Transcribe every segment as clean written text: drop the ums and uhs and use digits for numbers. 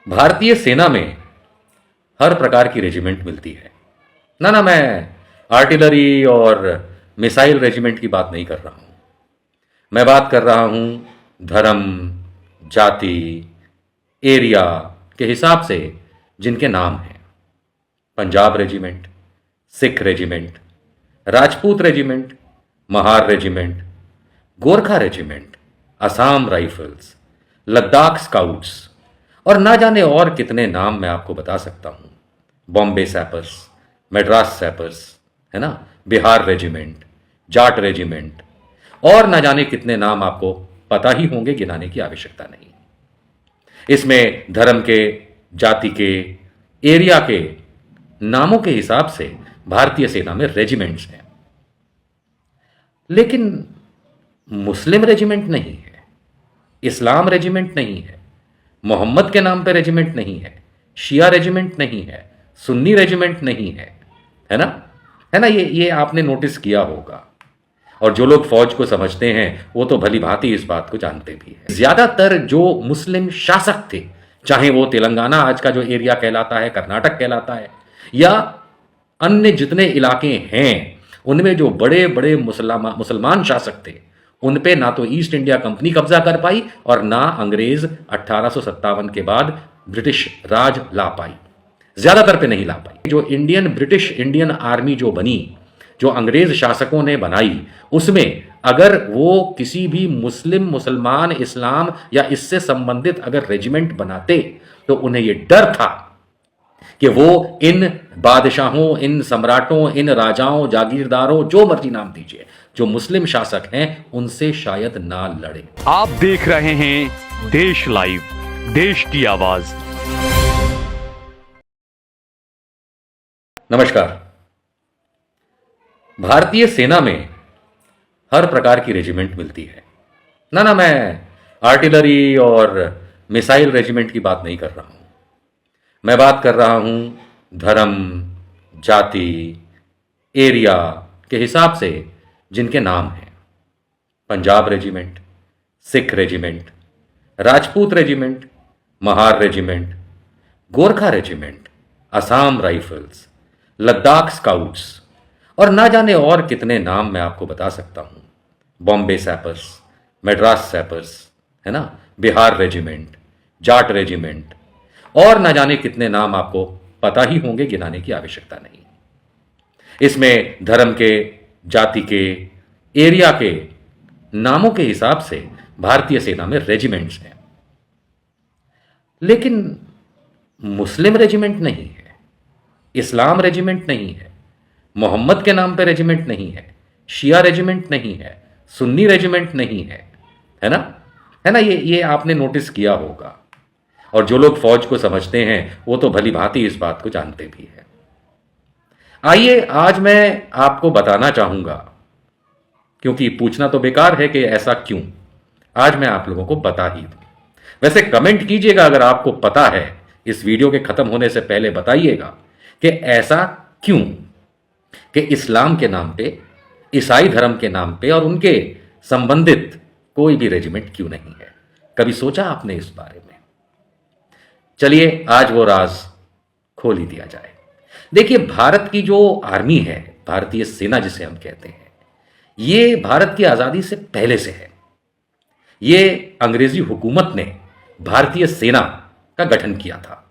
भारतीय सेना में हर प्रकार की रेजिमेंट मिलती है। ना मैं आर्टिलरी और मिसाइल रेजिमेंट की बात नहीं कर रहा हूं। मैं बात कर रहा हूं धर्म, जाति, एरिया के हिसाब से जिनके नाम हैं। Punjab regiment, Sikh regiment, Rajput regiment, Mahar regiment, Gorkha regiment, Assam rifles, Ladakh scouts और ना जाने और कितने नाम मैं आपको बता सकता हूं। बॉम्बे सैपर्स, मद्रास सैपर्स, है ना, बिहार रेजिमेंट, जाट रेजिमेंट और ना जाने कितने नाम आपको पता ही होंगे, गिनाने की आवश्यकता नहीं। इसमें धर्म के, जाति के, एरिया के नामों के हिसाब से भारतीय सेना में रेजिमेंट्स हैं। लेकिन मुस्लिम रेजिमेंट नहीं है, इस्लाम रेजिमेंट नहीं है, मोहम्मद के नाम पे रेजिमेंट नहीं है, शिया रेजिमेंट नहीं है, सुन्नी रेजिमेंट नहीं है ना, है ना। ये आपने नोटिस किया होगा। और जो लोग फौज को समझते हैं वो तो भली भांति इस बात को जानते भी हैं। ज्यादातर जो मुस्लिम शासक थे, चाहे वो तेलंगाना आज का जो एरिया कहलाता है, कर्नाटक कहलाता है, या अन्य जितने इलाके हैं, उनमें जो बड़े बड़े मुसलमान शासक थे, उन पे ना तो ईस्ट इंडिया कंपनी कब्जा कर पाई और ना अंग्रेज 1857 के बाद ब्रिटिश राज ला पाई, ज्यादातर पे नहीं ला पाई। जो ब्रिटिश इंडियन आर्मी जो बनी, जो अंग्रेज शासकों ने बनाई, उसमें अगर वो किसी भी मुसलमान, इस्लाम या इससे संबंधित अगर रेजिमेंट बनाते तो उन्हें यह डर था कि वो इन बादशाहों, इन सम्राटों, इन राजाओं, जागीरदारों, जो मर्जी नाम दीजिए, जो मुस्लिम शासक हैं, उनसे शायद ना लड़े। आप देख रहे हैं देश लाइव, देश की आवाज। नमस्कार। भारतीय सेना में हर प्रकार की रेजिमेंट मिलती है। ना मैं आर्टिलरी और मिसाइल रेजिमेंट की बात नहीं कर रहा हूं। मैं बात कर रहा हूं धर्म, जाति, एरिया के हिसाब से जिनके नाम हैं। Punjab regiment, Sikh regiment, Rajput regiment, Mahar regiment, Gorkha regiment, Assam rifles, Ladakh scouts और ना जाने और कितने नाम मैं आपको बता सकता हूं। बॉम्बे सैपर्स, मद्रास सैपर्स, है ना, बिहार रेजिमेंट, जाट रेजिमेंट और ना जाने कितने नाम आपको पता ही होंगे, गिनाने की आवश्यकता नहीं। इसमें धर्म के, जाति के, एरिया के नामों के हिसाब से भारतीय सेना में रेजिमेंट्स हैं। लेकिन मुस्लिम रेजिमेंट नहीं है, इस्लाम रेजिमेंट नहीं है, मोहम्मद के नाम पे रेजिमेंट नहीं है, शिया रेजिमेंट नहीं है, सुन्नी रेजिमेंट नहीं है ना। ये आपने नोटिस किया होगा। और जो लोग फौज को समझते हैं वो तो भली भांति इस बात को जानते भी हैं। आइए आज मैं आपको बताना चाहूंगा, क्योंकि पूछना तो बेकार है कि ऐसा क्यों, आज मैं आप लोगों को बता ही दूं। वैसे कमेंट कीजिएगा अगर आपको पता है, इस वीडियो के खत्म होने से पहले बताइएगा कि ऐसा क्यों कि इस्लाम के नाम पे, ईसाई धर्म के नाम पे और उनके संबंधित कोई भी रेजिमेंट क्यों नहीं है। कभी सोचा आपने इस बारे में? चलिए आज वो राज खोल ही दिया जाए। देखिए, भारत की जो आर्मी है, भारतीय सेना जिसे हम कहते हैं, ये भारत की आजादी से पहले से है। ये अंग्रेजी हुकूमत ने भारतीय सेना का गठन किया था।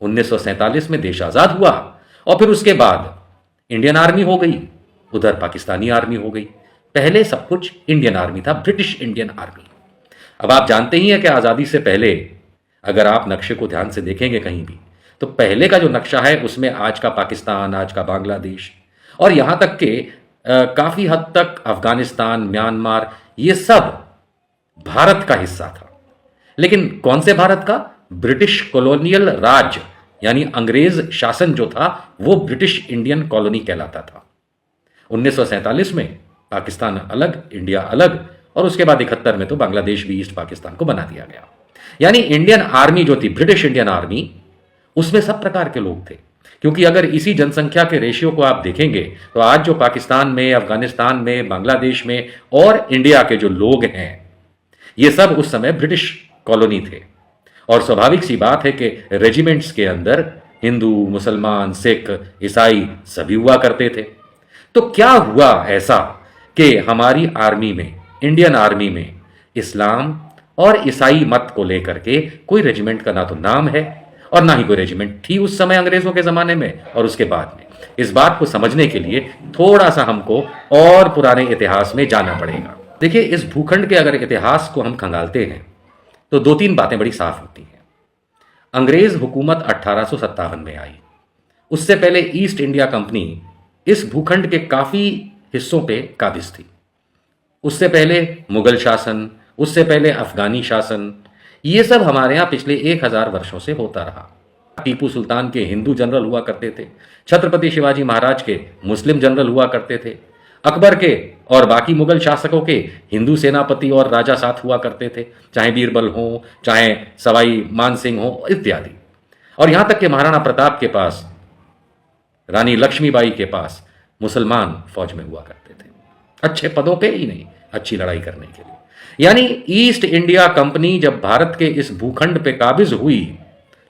1947 में देश आजाद हुआ और फिर उसके बाद इंडियन आर्मी हो गई, उधर पाकिस्तानी आर्मी हो गई। पहले सब कुछ इंडियन आर्मी था, ब्रिटिश इंडियन आर्मी। अब आप जानते ही हैं कि आजादी से पहले अगर आप नक्शे को ध्यान से देखेंगे कहीं भी, तो पहले का जो नक्शा है उसमें आज का पाकिस्तान, आज का बांग्लादेश और यहां तक के काफी हद तक अफगानिस्तान, म्यांमार, ये सब भारत का हिस्सा था। लेकिन कौन से भारत का? ब्रिटिश कॉलोनियल राज, यानी अंग्रेज शासन जो था वो ब्रिटिश इंडियन कॉलोनी कहलाता था। 1947 में पाकिस्तान अलग, इंडिया अलग और उसके बाद 71 में तो बांग्लादेश भी ईस्ट पाकिस्तान को बना दिया गया। यानी इंडियन आर्मी जो थी, ब्रिटिश इंडियन आर्मी, उसमें सब प्रकार के लोग थे। क्योंकि अगर इसी जनसंख्या के रेशियो को आप देखेंगे तो आज जो पाकिस्तान में, अफगानिस्तान में, बांग्लादेश में और इंडिया के जो लोग हैं, ये सब उस समय ब्रिटिश कॉलोनी थे। और स्वाभाविक सी बात है कि रेजिमेंट्स के अंदर हिंदू, मुसलमान, सिख, ईसाई सभी हुआ करते थे। तो क्या हुआ ऐसा कि हमारी आर्मी में, इंडियन आर्मी में, इस्लाम और ईसाई मत को लेकर के कोई रेजिमेंट का ना तो नाम है और ना ही कोई रेजिमेंट थी उस समय अंग्रेजों के जमाने में और उसके बाद में। इस बात को समझने के लिए थोड़ा सा हमको और पुराने इतिहास में जाना पड़ेगा। देखिए, इस भूखंड के अगर इतिहास को हम खंगालते हैं तो दो तीन बातें बड़ी साफ होती हैं। अंग्रेज हुकूमत 1857 में आई। उससे पहले ईस्ट इंडिया कंपनी इस भूखंड के काफी हिस्सों पे काबिज थी। उससे पहले मुगल शासन, उससे पहले अफगानी शासन, ये सब हमारे यहाँ पिछले 1000 वर्षों से होता रहा। टीपू सुल्तान के हिंदू जनरल हुआ करते थे, छत्रपति शिवाजी महाराज के मुस्लिम जनरल हुआ करते थे, अकबर के और बाकी मुगल शासकों के हिंदू सेनापति और राजा साथ हुआ करते थे, चाहे बीरबल हो, चाहे सवाई मानसिंह हो इत्यादि। और यहां तक कि महाराणा प्रताप के पास, रानी लक्ष्मीबाई के पास मुसलमान फौज में हुआ करते थे, अच्छे पदों पे ही नहीं, अच्छी लड़ाई करने के लिए। यानी ईस्ट इंडिया कंपनी जब भारत के इस भूखंड पे काबिज हुई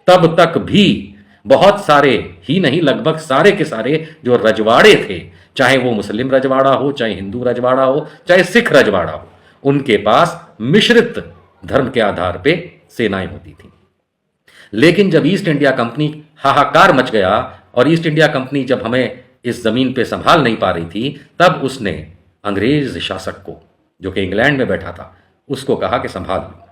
तब तक भी बहुत सारे ही नहीं, लगभग सारे के सारे जो रजवाड़े थे, चाहे वो मुस्लिम रजवाड़ा हो, चाहे हिंदू रजवाड़ा हो, चाहे सिख रजवाड़ा हो, उनके पास मिश्रित धर्म के आधार पे सेनाएं होती थी। लेकिन जब ईस्ट इंडिया कंपनी हाहाकार मच गया और ईस्ट इंडिया कंपनी जब हमें इस जमीन पे संभाल नहीं पा रही थी, तब उसने अंग्रेज शासक को, जो कि इंग्लैंड में बैठा था, उसको कहा कि संभाल लो।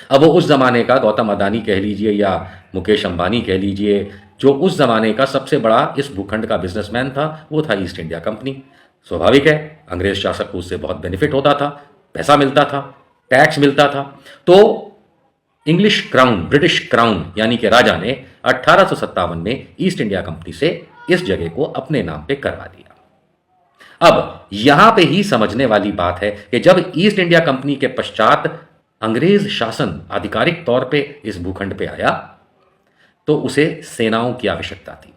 अब वो उस जमाने का गौतम अदानी कह लीजिए या मुकेश अंबानी कह लीजिए, जो उस जमाने का सबसे बड़ा इस भूखंड का बिजनेसमैन था, वो था ईस्ट इंडिया कंपनी। स्वाभाविक है, अंग्रेज शासक को उससे बहुत बेनिफिट होता था, पैसा मिलता था, टैक्स मिलता था। तो इंग्लिश क्राउन, ब्रिटिश क्राउन यानी कि राजा ने 1857 में ईस्ट इंडिया कंपनी से इस जगह को अपने नाम पे करवा दिया। अब यहां पे ही समझने वाली बात है कि जब ईस्ट इंडिया कंपनी के पश्चात अंग्रेज शासन आधिकारिक तौर पे इस भूखंड पे आया तो उसे सेनाओं की आवश्यकता थी।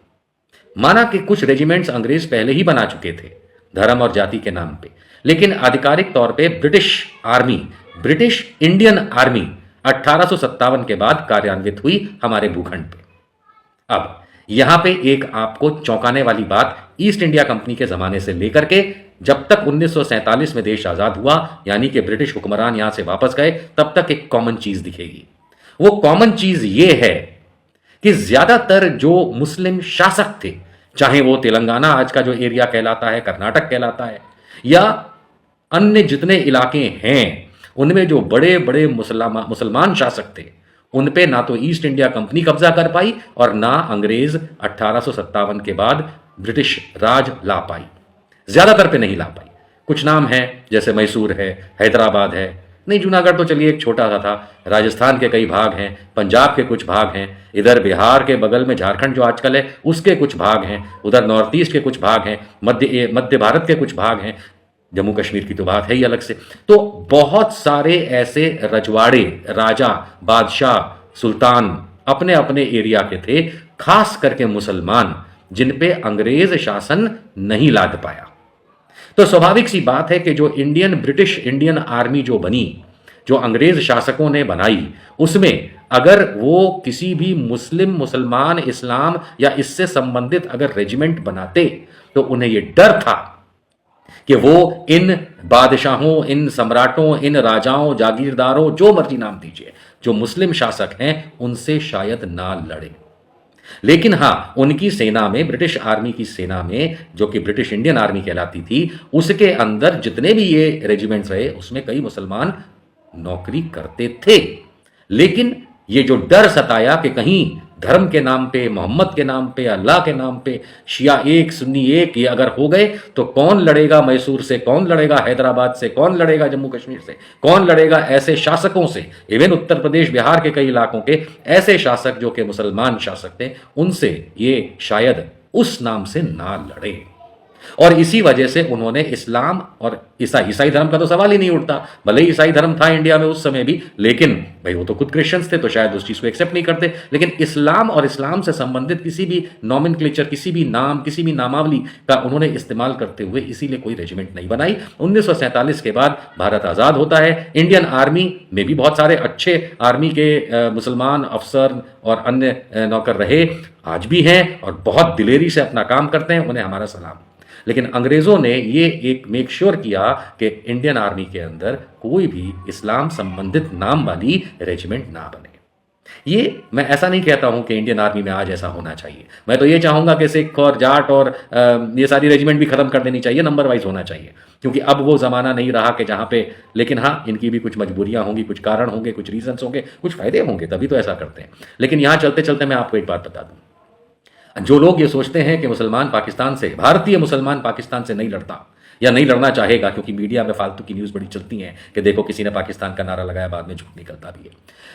माना कि कुछ रेजिमेंट्स अंग्रेज पहले ही बना चुके थे धर्म और जाति के नाम पे, लेकिन आधिकारिक तौर पे British army, British Indian army 1857 के बाद कार्यान्वित हुई हमारे भूखंड पे। अब यहां पे एक आपको चौंकाने वाली बात ईस्ट इंडिया कंपनी के जमाने से लेकर के जब तक 1947 में देश आजाद हुआ, यानी कि ब्रिटिश हुक्मरान यहां से वापस गए, तब तक एक कॉमन चीज दिखेगी। वो कॉमन चीज ये है कि ज्यादातर जो मुस्लिम शासक थे, चाहे वो तेलंगाना आज का जो एरिया कहलाता है, कर्नाटक कहलाता है, या अन्य जितने इलाके हैं, उनमें जो बड़े बड़े मुसलमान शासक थे, उन पे ना तो ईस्ट इंडिया कंपनी कब्जा कर पाई और ना अंग्रेज 1857 के बाद ब्रिटिश राज ला पाई, ज्यादातर पे नहीं ला पाई। कुछ नाम है, जैसे मैसूर है, हैदराबाद है, नहीं जूनागढ़ तो चलिए एक छोटा सा था, राजस्थान के कई भाग हैं, पंजाब के कुछ भाग हैं, इधर बिहार के बगल में झारखंड जो आजकल है उसके कुछ भाग हैं, उधर नॉर्थ ईस्ट के कुछ भाग हैं, मध्य भारत के कुछ भाग हैं, जम्मू कश्मीर की तो बात है ही अलग से। तो बहुत सारे ऐसे रजवाड़े, राजा, बादशाह, सुल्तान अपने अपने एरिया के थे, खास करके मुसलमान, जिन पे अंग्रेज शासन नहीं लाद पाया। तो स्वाभाविक सी बात है कि जो ब्रिटिश इंडियन आर्मी जो बनी, जो अंग्रेज शासकों ने बनाई, उसमें अगर वो किसी भी मुसलमान, इस्लाम या इससे संबंधित अगर रेजिमेंट बनाते तो उन्हें यह डर था कि वो इन बादशाहों, इन सम्राटों, इन राजाओं, जागीरदारों, जो मर्जी नाम दीजिए, जो मुस्लिम शासक हैं, उनसे शायद ना लड़े। लेकिन हां, उनकी सेना में, ब्रिटिश आर्मी की सेना में, जो कि ब्रिटिश इंडियन आर्मी कहलाती थी, उसके अंदर जितने भी ये रेजिमेंट्स रहे, उसमें कई मुसलमान नौकरी करते थे। लेकिन ये जो डर सताया कि कहीं धर्म के नाम पे, मोहम्मद के नाम पे, अल्लाह के नाम पे शिया एक सुन्नी एक, ये अगर हो गए तो कौन लड़ेगा मैसूर से, कौन लड़ेगा हैदराबाद से, कौन लड़ेगा जम्मू कश्मीर से, कौन लड़ेगा ऐसे शासकों से, इवन उत्तर प्रदेश, बिहार के कई इलाकों के ऐसे शासक जो कि मुसलमान शासक थे, उनसे ये शायद उस नाम से ना लड़े। और इसी वजह से उन्होंने इस्लाम और ईसाई धर्म का तो सवाल ही नहीं उठता, भले ही ईसाई धर्म था इंडिया में उस समय भी, लेकिन भाई वो तो खुद क्रिश्चियंस थे तो शायद उस चीज़ को एक्सेप्ट नहीं करते। लेकिन इस्लाम और इस्लाम से संबंधित किसी भी नॉमेनक्लेचर, किसी भी नाम, किसी भी नामावली का उन्होंने इस्तेमाल करते हुए इसीलिए कोई रेजिमेंट नहीं बनाई। 1947 के बाद भारत आज़ाद होता है। इंडियन आर्मी में भी बहुत सारे अच्छे आर्मी के मुसलमान अफसर और अन्य नौकर रहे, आज भी हैं और बहुत दिलेरी से अपना काम करते हैं, उन्हें हमारा सलाम। लेकिन अंग्रेज़ों ने ये एक मेक श्योर किया कि इंडियन आर्मी के अंदर कोई भी इस्लाम संबंधित नाम वाली रेजिमेंट ना बने। ये मैं ऐसा नहीं कहता हूं कि इंडियन आर्मी में आज ऐसा होना चाहिए, मैं तो ये चाहूंगा कि सिख और जाट और ये सारी रेजिमेंट भी खत्म कर देनी चाहिए, नंबर वाइज होना चाहिए, क्योंकि अब वो ज़माना नहीं रहा कि जहाँ पे, लेकिन हाँ इनकी भी कुछ मजबूरियाँ होंगी, कुछ कारण होंगे, कुछ रीजंस होंगे, कुछ फ़ायदे होंगे, तभी तो ऐसा करते हैं। लेकिन यहाँ चलते चलते मैं आपको एक बात बता दूँ, जो लोग ये सोचते हैं कि मुसलमान पाकिस्तान से, भारतीय मुसलमान पाकिस्तान से नहीं लड़ता या नहीं लड़ना चाहेगा, क्योंकि मीडिया में फालतू की न्यूज़ बड़ी चलती हैं कि देखो किसी ने पाकिस्तान का नारा लगाया, बाद में झूठ निकलता भी है,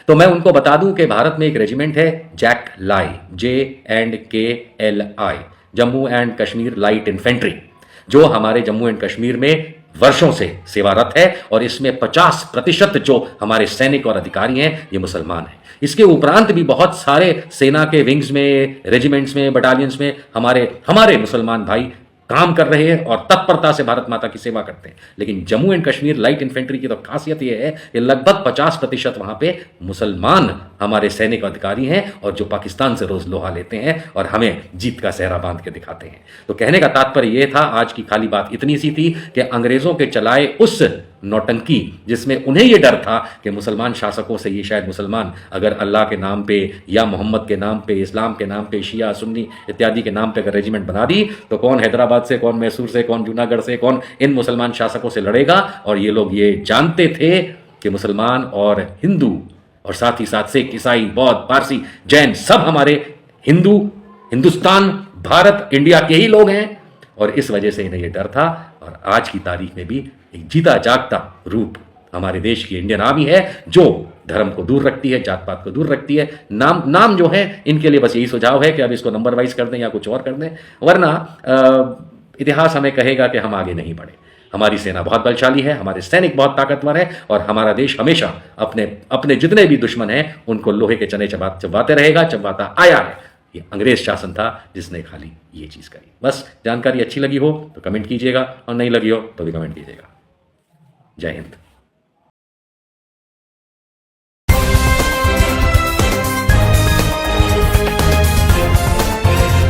तो मैं उनको बता दूं कि भारत में एक रेजिमेंट है जैक लाई, JKLI, Jammu and Kashmir light infantry, जो हमारे जम्मू एंड कश्मीर में वर्षों से सेवारत है, और इसमें 50% जो हमारे सैनिक और अधिकारी हैं ये मुसलमान हैं। इसके उपरांत भी बहुत सारे सेना के विंग्स में, रेजिमेंट्स में, बटालियंस में हमारे मुसलमान भाई काम कर रहे हैं और तत्परता से भारत माता की सेवा करते हैं। लेकिन Jammu and Kashmir light infantry की तो खासियत यह है कि लगभग 50% वहां पे मुसलमान हमारे सैनिक अधिकारी हैं, और जो पाकिस्तान से रोज लोहा लेते हैं और हमें जीत का सेहरा बांध के दिखाते हैं। तो कहने का तात्पर्य यह था, आज की खाली बात इतनी सी थी कि अंग्रेजों के चलाए उस नौटंकी, जिसमें उन्हें यह डर था कि मुसलमान शासकों से ये शायद मुसलमान अगर अल्लाह के नाम पे या मोहम्मद के नाम पे, इस्लाम के नाम पे, शिया सुन्नी इत्यादि के नाम पे अगर रेजिमेंट बना दी तो कौन हैदराबाद से, कौन मैसूर से, कौन जूनागढ़ से, कौन इन मुसलमान शासकों से लड़ेगा। और ये लोग ये जानते थे कि मुसलमान और हिंदू और साथ ही साथ सिख, ईसाई, बौद्ध, पारसी, जैन सब हमारे हिंदू, हिंदुस्तान, भारत, इंडिया के ही लोग हैं, और इस वजह से इन्हें यह डर था। और आज की तारीख में भी एक जीता जागता रूप हमारे देश की इंडियन आर्मी है, जो धर्म को दूर रखती है, जात पात को दूर रखती है। नाम जो है इनके लिए बस यही सुझाव है कि अब इसको नंबर वाइज कर दें या कुछ और कर दें, वरना इतिहास हमें कहेगा कि हम आगे नहीं बढ़े। हमारी सेना बहुत बलशाली है, हमारे सैनिक बहुत ताकतवर है, और हमारा देश हमेशा अपने जितने भी दुश्मन हैं उनको लोहे के चने चबाते रहेगा, चबाता आया है। ये अंग्रेज शासन था जिसने खाली ये चीज करी। बस जानकारी अच्छी लगी हो तो कमेंट कीजिएगा, और नहीं लगी हो तो भी कमेंट कीजिएगा। जय हिंद।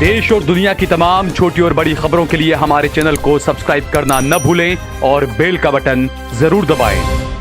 देश और दुनिया की तमाम छोटी और बड़ी खबरों के लिए हमारे चैनल को सब्सक्राइब करना न भूलें और बेल का बटन जरूर दबाएं।